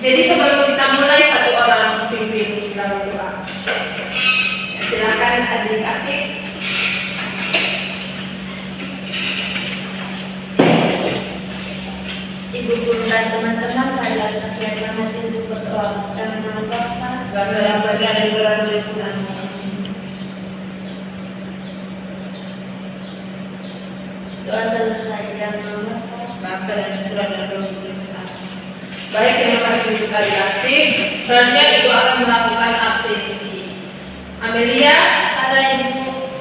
Jadi sebelum kita mulai, satu orang pimpin dalam doa. Silakan adik-adik. Ibu guru dan teman-teman, kalian persiapkan hati untuk berdoa. Kami nama Bapa, Bapa dan Putra dan Roh Kudus. Doa selesai dan nama Bapa dan Putra dan Roh Kudus. Baik, terima kasih untuk adik-adik. Selanjutnya Ibu akan melakukan absensi. Amelia, ada Ibu.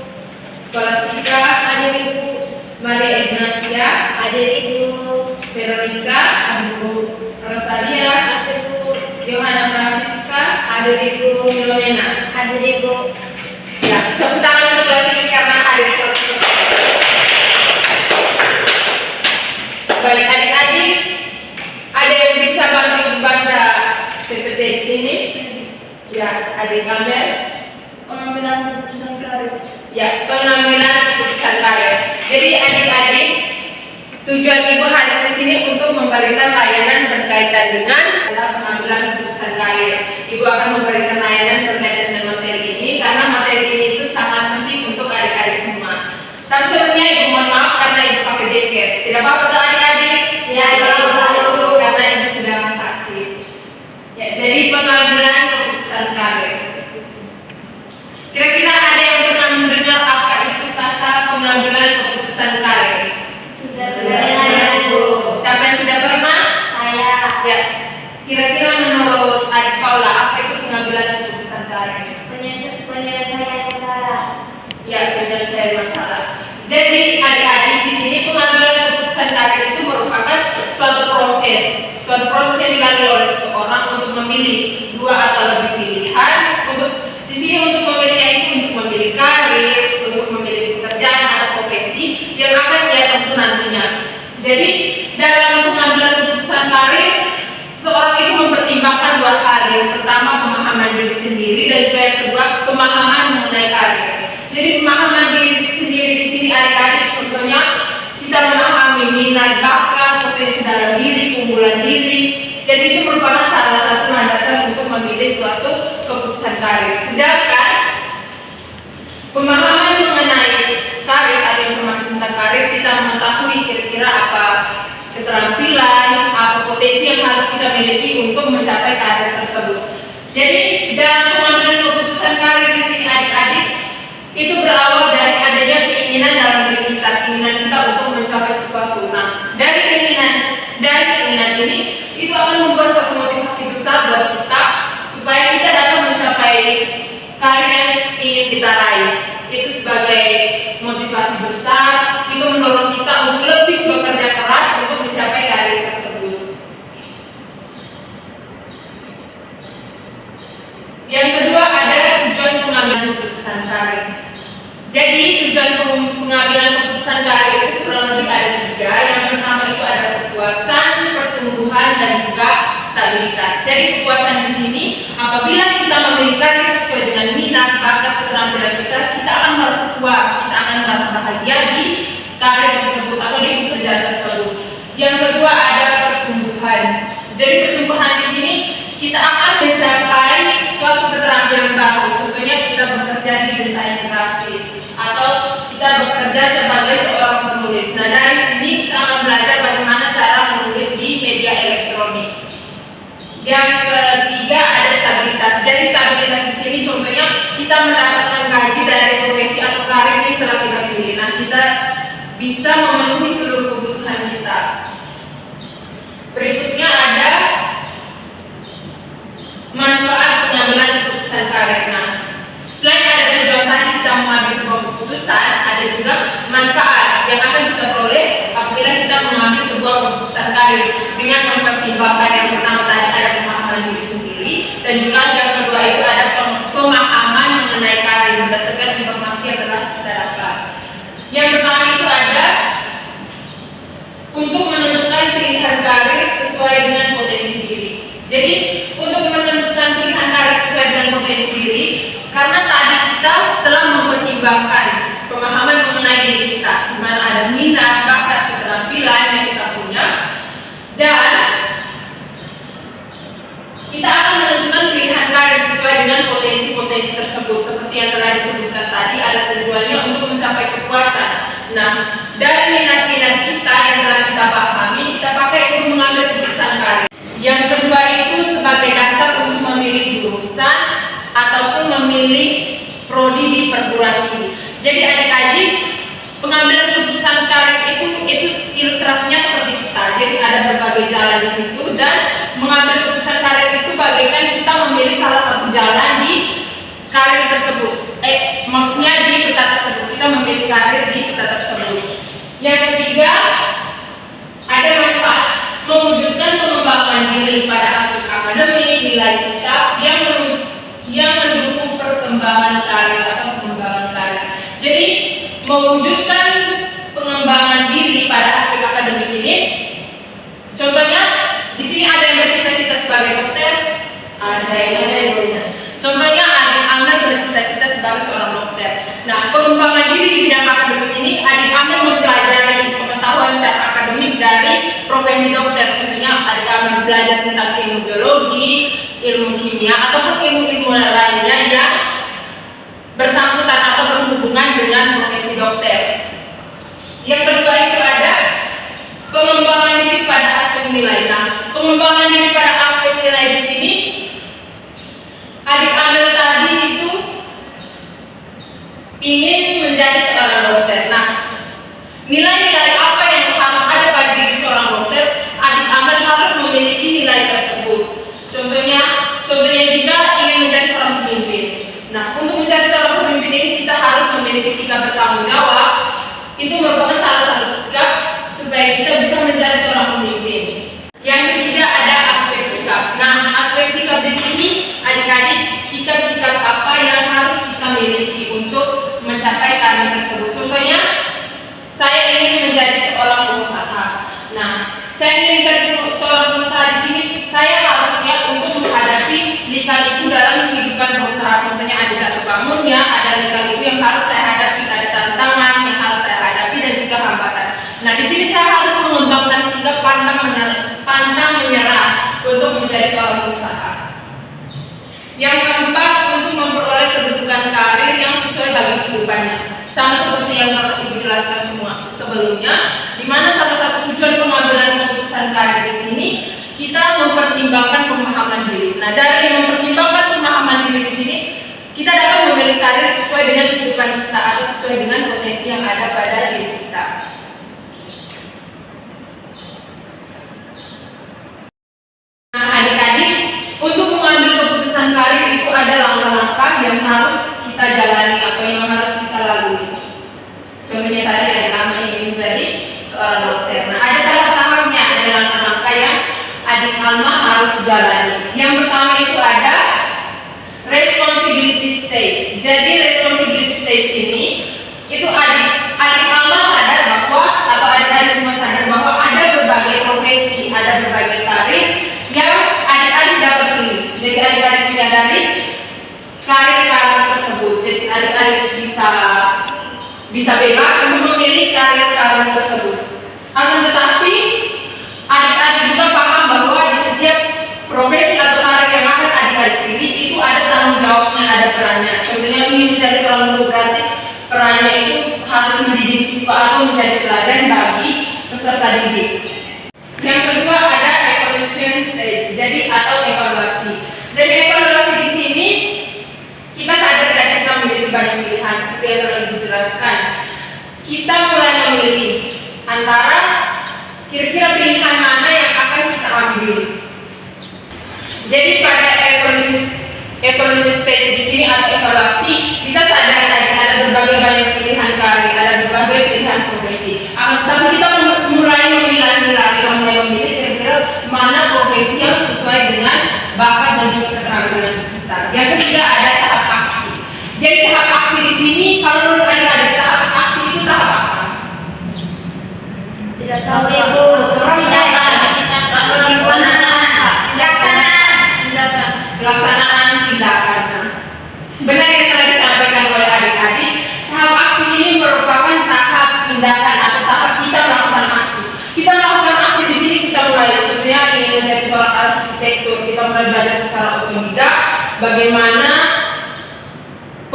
Skolastika, hadir Ibu. Maria Ignacia, hadir Ibu. Veronica, Ibu. Rosalia, hadir Ibu. Yohana Francisca, hadir Ibu. Filomena, hadir Ibu. Ya, tepuk tangan untuk kelas ini karena hadir semua. Baik, adik-adik, ada yang bisa bantu baca PPT di sini? Ya, adik Kamel. Pengambilan keputusan karir. Ya, pengambilan keputusan karir. Jadi adik-adik, tujuan Ibu hadir di sini untuk memberikan layanan berkaitan dengan pengambilan keputusan karir. Ibu akan memberikan layanan berkaitan dengan materi ini karena materi ini itu sangat penting untuk adik-adik semua. Tapi sebelumnya Ibu mohon maaf karena Ibu pakai jaket. Tidak apa-apa tuh adik-adik? Ya, karena Ibu sedang sakit. Ya, jadi pengambilan keputusan karir. Kira-kira ada yang pernah mendengar apa itu kata pengambilan keputusan karir? Sudah pernah, Bu. Siapa yang sudah pernah? Saya. Ya. Kira-kira menurut adik Paula apa itu pengambilan keputusan karir? Penyelesaian masalah. Ya, penyelesaian masalah. Jadi adik-adik di sini pengambilan keputusan karir itu merupakan suatu proses yang dilalui oleh seseorang untuk memilih dua atau lebih pilihan. Di sini untuk memilihnya itu untuk memilih karir, untuk memilih pekerjaan atau profesi yang akan ia tempuh nantinya. Jadi dalam pengambilan keputusan karir, seorang itu mempertimbangkan dua hal. Yang pertama pemahaman diri sendiri dan juga yang kedua pemahaman mengenai karir. Jadi pemahaman diri sendiri di sini adik-adik contohnya kita memahami minat, bakat, potensi dalam diri, keunggulan diri. Jadi itu merupakan salah satu landasan untuk memilih suatu keputusan karir. Sedangkan pemahaman mengenai karir atau informasi tentang karir, kita mengetahui kira-kira apa keterampilan, apa potensi yang harus kita miliki untuk mencapai karir tersebut. Jadi dalam pengambilan keputusan karir di sini adik-adik itu berawal dari adanya keinginan dalam diri kita, keinginan kita untuk mencapai sesuatu. Nah, dari keinginan ini itu akan membuat suatu motivasi besar buat kita supaya kita dapat mencapai karir yang ingin kita raih. Itu sebagai motivasi besar, itu mendorong kita untuk lebih bekerja keras untuk mencapai karir tersebut. Yang kedua ada tujuan pengambilan keputusan karir. Jadi tujuan pengambilan keputusan karir itu kurang lebih ada tiga. Yang pertama itu ada kepuasan, pertumbuhan dan juga stabilitas. Jadi kepuasan di sini apabila kita memilih karir sesuai dengan minat, bakat, keterampilan kita akan merasa puas, kita akan merasa bahagia di karir tersebut atau di pekerjaan tersebut. Yang kedua ada pertumbuhan. Jadi pertumbuhan di sini kita akan mencapai suatu keterampilan baru. Contohnya kita bekerja di desain grafis atau kita bekerja sebagai seorang penulis. Nah, dari sini kita akan belajar bagaimana cara menulis di media elektronik. Yang ketiga ada stabilitas. Jadi stabilitas di sini contohnya kita mendapatkan gaji dari profesi atau karir yang telah kita pilih. Nah, kita bisa memenuhi seluruh kebutuhan kita. Berikutnya ada manfaat pengambilan keputusan karir. Nah, selain ada tujuan tadi kita mengambil sebuah keputusan, ada juga manfaat yang akan kita peroleh apabila kita mengambil sebuah keputusan karir dengan mempertimbangkan yang pertama tadi ada pemahaman diri sendiri dan juga yang kedua itu ada pemahaman mengenai karir berdasarkan informasi yang telah kita dapat. Yang pertama itu ada tersebut. Seperti yang telah disebutkan tadi, ada tujuannya untuk mencapai kepuasan. Nah, dari minat-minat kita yang telah kita pahami, kita pakai untuk mengambil keputusan karir. Yang kedua itu sebagai dasar untuk memilih jurusan ataupun memilih prodi di perguruan tinggi. Jadi adik-adik, pengambilan keputusan karir itu ilustrasinya seperti kita. Jadi ada berbagai jalan di situ, dan mengambil keputusan karir itu bagaikan kita memilih salah satu jalan di karir tersebut. Maksudnya di peta tersebut. Kita memilih karir di peta tersebut. Yang ketiga, ada manfaat mewujudkan pengembangan diri pada aspek akademik, nilai sikap yang mendukung perkembangan karir atau pengembangan karir. Jadi mewujudkan pengembangan diri pada aspek akademik ini, contohnya di sini ada yang bercita-cita sebagai dokter, ada yang contohnya adik Amel bercita-cita sebagai seorang dokter. Nah, pengembangan diri di bidang akademik ini, adik Amel mempelajari pengetahuan secara akademik dari profesi dokter. Contohnya adik Amel belajar tentang ilmu biologi, ilmu kimia, ataupun ilmu-ilmu lainnya yang bersangkutan atau berhubungan dengan profesi dokter. Yang kedua itu ada pengembangan diri pada aspek nilai. Nah, pengembangan diri pada aspek nilai di sini, adik Amel tadi itu ingin menjadi seorang dokter. Nah, nilai-nilai apa yang harus ada pada diri seorang dokter? Adik Amel harus memiliki nilai tersebut. Contohnya juga ingin menjadi seorang pemimpin. Nah, untuk menjadi seorang pemimpin ini kita harus memiliki sikap bertanggung jawab. Itu merupakan salah satu sikap supaya kita bisa menjadi seorang pemimpin. Yang ketiga ada aspek sikap. Nah, aspek sikap di sini, adik-adik, sikap-sikap apa yang harus kita miliki untuk mencapai karir tersebut. Contohnya, saya ingin menjadi seorang pengusaha. Nah, saya ingin menjadi seorang pengusaha di sini, saya harus siap untuk menghadapi lika-liku dalam kehidupan berusaha. Contohnya ada jatuh bangunnya, ada lika-liku yang harus saya hadapi, ada tantangan yang harus saya hadapi, dan juga hambatan. Nah, di sini saya harus mengembangkan sikap pantang menyerah untuk menjadi seorang pengusaha. Yang keempat, untuk memperoleh kedudukan karir yang sesuai bagi kehidupannya. Sama seperti yang telah Ibu jelaskan semua sebelumnya, di mana salah satu tujuan pengambilan keputusan karir di sini kita mempertimbangkan pemahaman diri. Nah, dari mempertimbangkan pemahaman diri di sini, kita dapat memilih karir sesuai dengan kehidupan kita atau sesuai dengan potensi yang ada pada diri kita. Nah, adik-adik, untuk mengambil keputusan karir itu ada langkah-langkah yang harus kita jalani atau yang harus kita lalui. Contohnya tadi ada nama ingin menjadi seorang dokter. Nah, ada tahap-tahapnya, ada langkah-langkah yang adik Alma harus jalani. Yang pertama itu ada responsibility stage. Jadi responsibility stage ini itu adik Alma sadar bahwa, atau adik-adik semua sadar bahwa ada berbagai profesi, ada berbagai karir yang adik-adik dapat pilih. Jadi adik-adik menyadari karir-karir tersebut. Jadi adik-adik bisa bebas untuk memilih karir-karir tersebut. Akan tetapi adik-adik juga paham bahwa di setiap profesi atau karir yang akan adik-adik pilih itu ada tanggung jawabnya, ada perannya. Contohnya ingin menjadi seorang guru, berarti perannya itu harus mendidik siswa atau menjadi teladan bagi peserta didik. Yang kedua ada evaluation stage, jadi atau evaluasi. Dari evaluasi di sini kita sadar dan kita memiliki banyak pilihan seperti yang telah Ibu jelaskan. Kita mulai memilih antara kira-kira pilihan mana yang akan kita ambil. Jadi pada evaluation stage di sini atau evaluasi, kita sadar ada berbagai banyak pilihan karir, ada berbagai pilihan profesi. Tapi kita mulai memilah-milah, kita mulai memilih kira-kira mana profesi yang sesuai dengan bakat dan juga keterampilan kita. Yang ketiga ada tahap aksi. Jadi tahap aksi di sini, kalau menurut adik-adik tahap aksi itu tahap apa? Tidak tahu Ibu. Pelaksanaan tindakan. Benar yang telah disampaikan oleh adik-adik, tahap aksi ini merupakan tahap tindakan atau tahap kita melakukan aksi. Kita melakukan aksi di sini, kita mulai contohnya ingin menjadi seorang arsitektur, kita mulai belajar secara otodidak bagaimana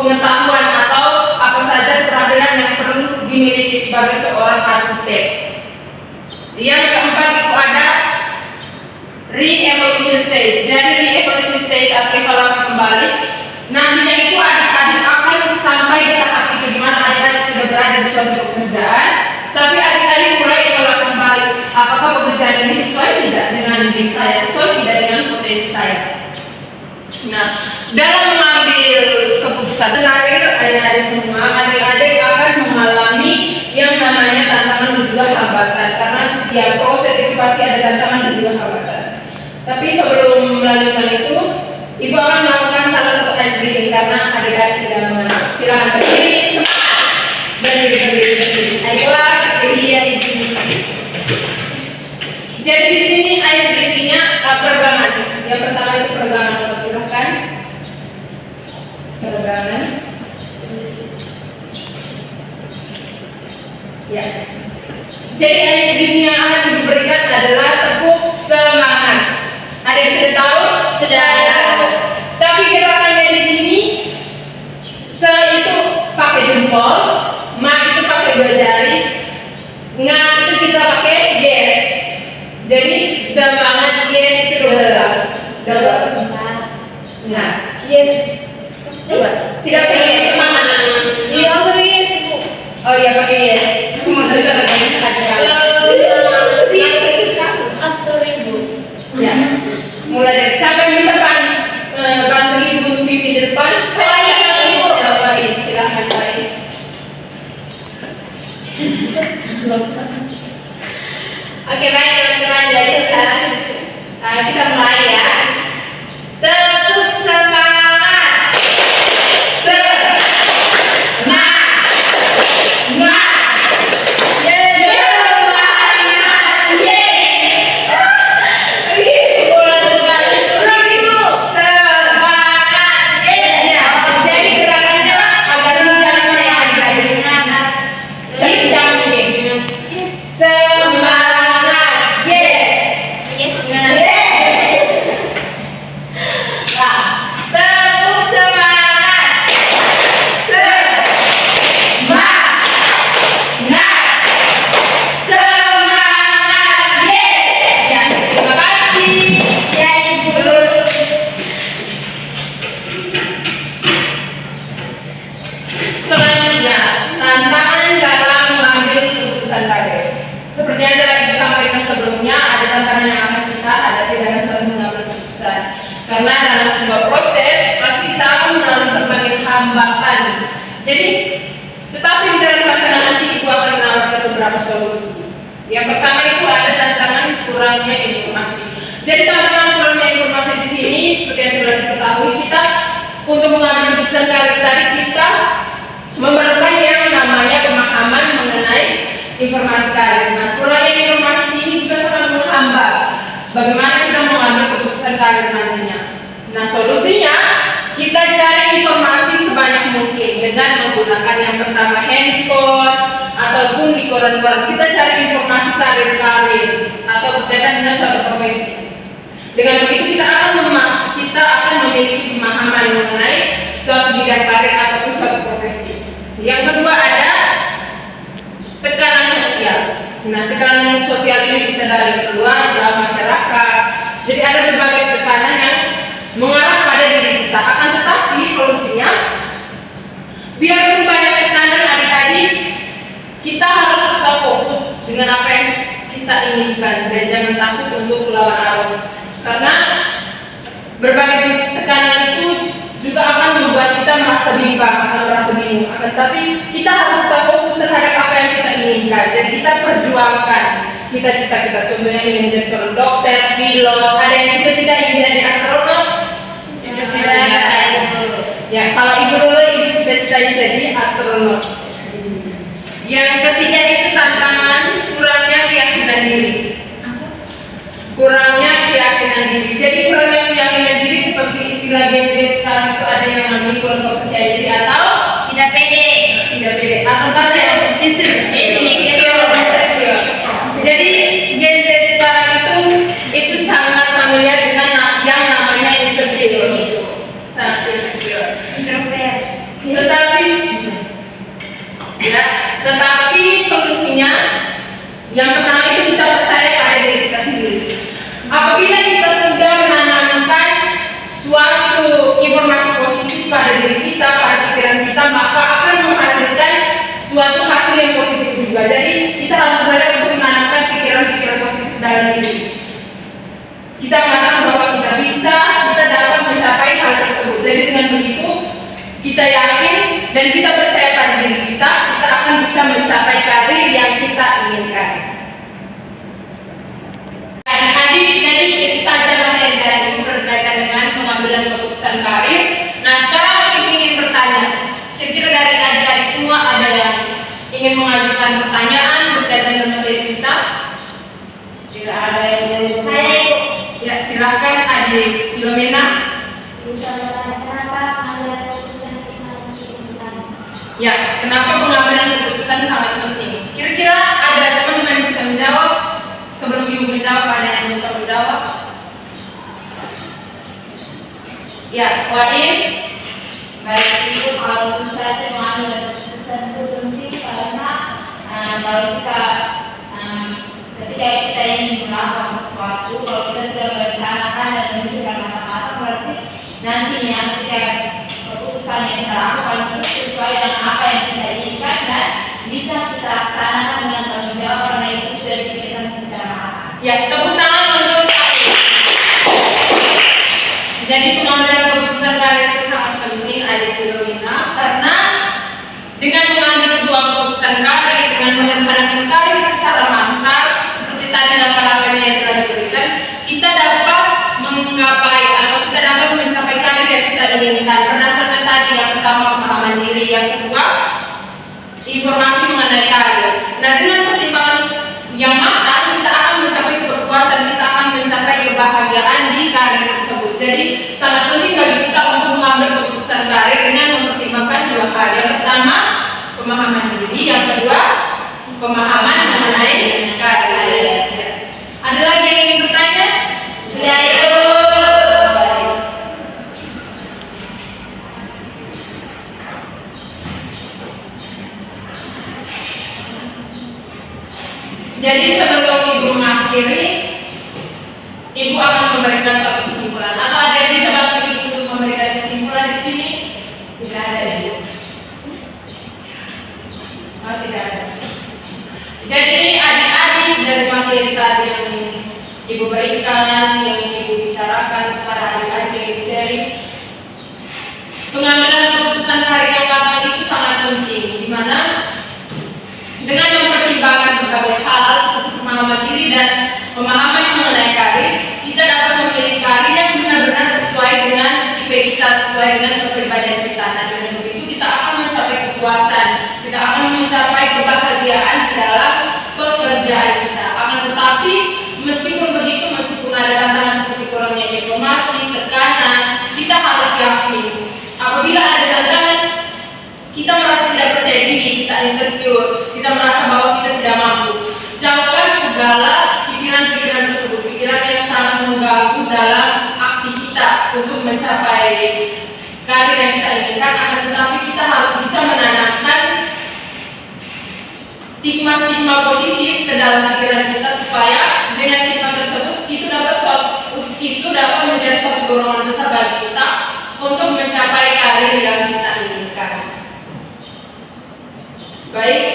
pengetahuan atau apa saja keterampilan yang perlu dimiliki sebagai seorang arsitek. Yang keempat itu ada re-evaluation stage. Jadi re-evaluation stage atau evaluasi kembali nantinya itu adik-adik akan sampai di tahap itu di mana adik-adik sudah berada di suatu pekerjaan, tapi adik-adik mulai evaluasi kembali apakah pekerjaan ini sesuai tidak dengan diri saya, sesuai tidak dengan potensi saya. Nah, dalam mengambil keputusan terakhir adik-adik semua, adik-adik akan mengalami yang namanya tantangan dan juga hambatan, karena setiap proses itu pasti ada tantangan dan juga hambatan. Tapi sebelum melanjutkan itu, Ibu akan melakukan salah satu ice breathing karena adik-adik sudah mengenal. Silakan berdiri, semangat, berdiri. Ayolah, berdiri di sini. Jadi di sini ice breathingnya peregangan. Yang pertama itu peregangan. Silakan. Peregangan. Ya. Jadi ice breathing yang akan diberikan adalah tepuk semangat. Ada yang sudah tahu? Sudah. Tapi gerakannya di sini, se itu pakai jempol, ma itu pakai dua jari, nga itu kita pakai yes. Jadi semangat yes nah yes. Coba. Tidak pakai yes, semangat. Iya pakai yes. Oh iya pakai yes. Ya. Mulai dari siapa yang bisa bantu ibu untuk pipi di depan? Baik, silakan baik. Oke baik teman-teman, jadi sekarang kita mulai ya. Tepuk semangat. Karena dalam sebuah proses pasti kita akan melalui berbagai hambatan. Jadi, tetapi di dalam tantangan nanti Ibu akan menawarkan beberapa solusi. Yang pertama itu ada tantangan kurangnya informasi. Jadi tantangan kurangnya informasi di sini seperti yang sudah diketahui, kita untuk mengambil keputusan karir tadi kita memerlukan yang namanya pemahaman mengenai informasi karir. Nah, kurangnya informasi ini juga sangat menghambat bagaimana kita mengambil keputusan karir nantinya. Nah, solusinya kita cari informasi sebanyak mungkin dengan menggunakan yang pertama handphone ataupun di koran-koran. Kita cari informasi karir atau berkaitan dengan suatu profesi. Dengan begitu kita akan memiliki pemahaman mengenai suatu bidang karir ataupun suatu profesi. Yang kedua ada tekanan sosial. Nah, tekanan sosial ini bisa dari keluarga, masyarakat. Jadi ada berbagai tekanan yang mengarah pada diri kita. Akan tetapi solusinya, biarpun banyak tekanan adik-adik, kita harus tetap fokus dengan apa yang kita inginkan dan jangan takut untuk melawan arus. Karena berbagai tekanan itu juga akan membuat kita merasa bimbang atau merasa bingung. Akan tetapi kita harus tetap fokus terhadap apa yang kita inginkan dan kita perjuangkan cita-cita kita. Contohnya ingin menjadi seorang dokter, pilot, ada yang cita-cita ingin jadi astronot. Ya, kalau ibu dulu ibu cita-citanya jadi astronot. Yang ketiga itu tantangan kurangnya keyakinan diri. Kurangnya keyakinan diri. Jadi kurangnya keyakinan diri seperti istilah Gen Z sekarang itu ada yang namanya kurang percaya diri atau Tidak pede. atau saja insecure. Jadi Gen Z sekarang itu sangat familiar dengan yang namanya insecure. Sangat insecure. Introvert. mengajukan pertanyaan berkaitan dengan materi kita? Tidak ada yang boleh. Saya Ibu. Ya, silahkan Adik Filomena. Bisa bertanya kenapa pengambilan keputusan itu sangat penting? Ya, kenapa pengambilan keputusan sangat penting? Kira-kira ada teman-teman yang bisa menjawab? Sebelum Ibu menjawab, ada yang bisa menjawab? Ya, Wain. Baik Ibu, kalau menurut saya itu mengambil keputusan itu penting karena kalau kita ketika kita ingin melakukan sesuatu, kalau kita sudah merencanakan dan memikirkan matang-matang, berarti nantinya ketika keputusan yang kita lakukan itu sesuai dengan apa yang kita inginkan dan bisa kita laksanakan dengan tanggung jawab karena itu sudah dipikirkan secara matang. Ya, tepuk tangan untuk Adik. Jadi pengambilan keputusan kali itu sangat penting Adik Filomena, karena dengan mengambil sebuah keputusan karir, dengan merencanakan karir secara mantap, seperti tadi langkah-langkahnya yang telah diberikan, kita dapat menggapai atau kita dapat mencapai karir yang kita inginkan. Berdasarkan tadi yang pertama pemahaman diri, yang kedua informasi mengenai karir. Nah, dengan pertimbangan yang matang, kita akan mencapai kepuasan, kita akan mencapai kebahagiaan di karir tersebut. Jadi sangat penting bagi kita untuk mengambil keputusan karir dengan mempertimbangkan dua hal. Yang pertama, pemahaman diri. Yang kedua, pemahaman mengenai karir. Ada lagi yang ingin bertanya? Sudah Ibu. Jadi sebelum Ibu mengakhiri, Ibu akan memberikan suatu kesimpulan. Atau ada yang bisa bantu Ibu untuk memberikan kesimpulan di sini? Tidak ada, Ibu. Oh, tidak ada. Jadi adik-adik dari materi tadi yang Ibu berikan, yang Ibu bicarakan kepada adik-adik yang Ibu sharing, pengambilan keputusan karir yang matang itu sangat penting, di mana dengan mempertimbangkan berbagai hal seperti pemahaman diri dan pemahaman mengenai karir, kita dapat memilih karir yang benar-benar sesuai dengan tipe kita, sesuai dengan kepribadian kita. Nah, dengan begitu kita akan mencapai kepuasan, kita akan mencapai kebahagiaan di dalam pekerjaan kita. Akan tetapi, meskipun begitu, meskipun ada tantangan seperti kurangnya informasi, tekanan, kita harus yakin. Apabila ada tantangan, kita merasa tidak percaya diri, kita insecure, kita merasa bahwa kita tidak mampu. Jauhkan segala pikiran-pikiran tersebut, pikiran yang sangat mengganggu dalam aksi kita untuk mencapai karir yang kita inginkan. Akan tetapi kita harus bisa menanamkan stigma-stigma positif ke dalam pikiran kita supaya dengan stigma tersebut itu dapat menjadi suatu dorongan besar bagi kita untuk mencapai karir yang kita inginkan. Baik,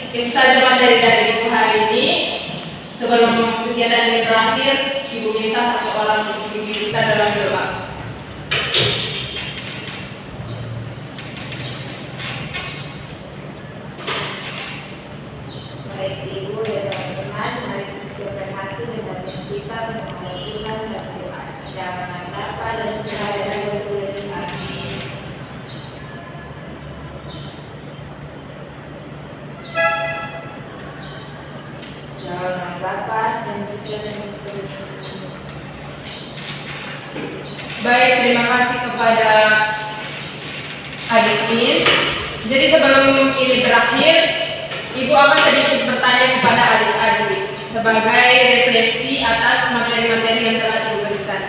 itu saja materi dari Ibu hari ini. Sebelum kegiatan ini berakhir, Ibu minta satu orang untuk memimpin kita dalam doa. Baik Ibu dan teman-teman, mari kita siapkan hati dengan kita mengenai Tuhan dan doa. Jangan Bapa dan Putra dan Roh Kudus. Amin. Jangan Bapa dan Putra dan Roh Kudus. Baik, terima kasih kepada Adik Min. Jadi sebelum ini berakhir, Ibu akan sedikit bertanya kepada adik-adik sebagai refleksi atas materi-materi yang telah Ibu berikan.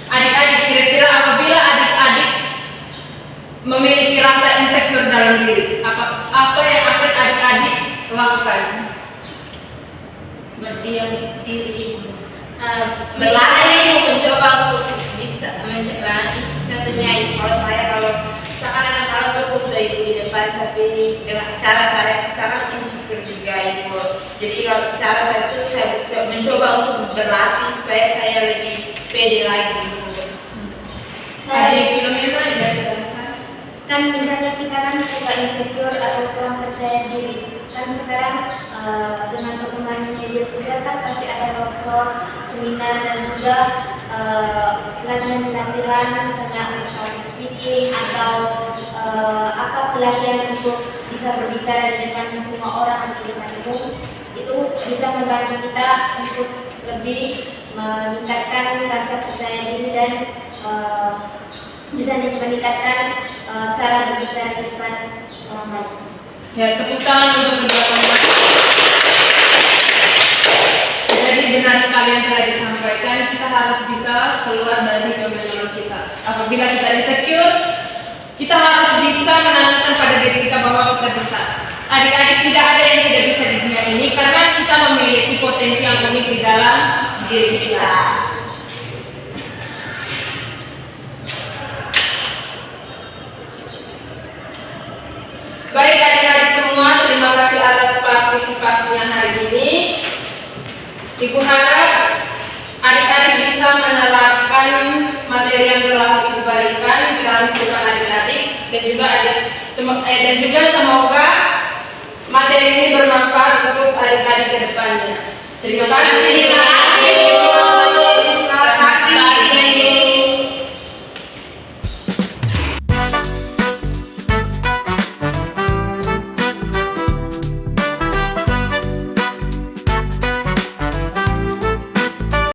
Adik-adik, kira-kira apabila adik-adik memiliki rasa insecure dalam diri, apa yang akan adik-adik lakukan? Berdiam diri, berlari, mencoba untuk bisa menjalani. Contohnya kalau sekarang kalau cukup sudah Ibu di depan, tapi dengan cara saya sekarang insecure juga Ibu. Jadi kalau cara saya itu saya mencoba untuk berlatih supaya saya lebih pede lagi Ibu. Adik Filomena ya, silakan. Kan misalnya kita kan suka insecure atau kurang percaya diri, kan sekarang dengan perkembangan media sosial kan pasti ada workshop, seminar dan juga pelatihan-pelatihan misalnya untuk public speaking atau pelatihan untuk bisa berbicara di depan semua orang gitu kan. bisa membantu kita untuk lebih meningkatkan rasa percaya diri dan bisa meningkatkan cara berbicara di depan orang lain. Ya, tepuk tangan untuk kedua teman. Jadi benar sekali yang telah disampaikan, kita harus bisa keluar dari zona nyaman kita. Apabila kita insecure, kita harus bisa menanamkan pada diri kita bahwa kita bisa. Adik-adik, tidak ada yang tidak bisa di dunia ini karena kita memiliki potensi yang unik di dalam diri kita. Baik adik-adik semua, terima kasih atas partisipasinya hari ini. Ibu harap adik-adik bisa menerapkan materi yang telah Ibu berikan di dalam kehidupan adik-adik dan juga semoga materi ini bermanfaat untuk adik-adik ke depannya. Terima kasih.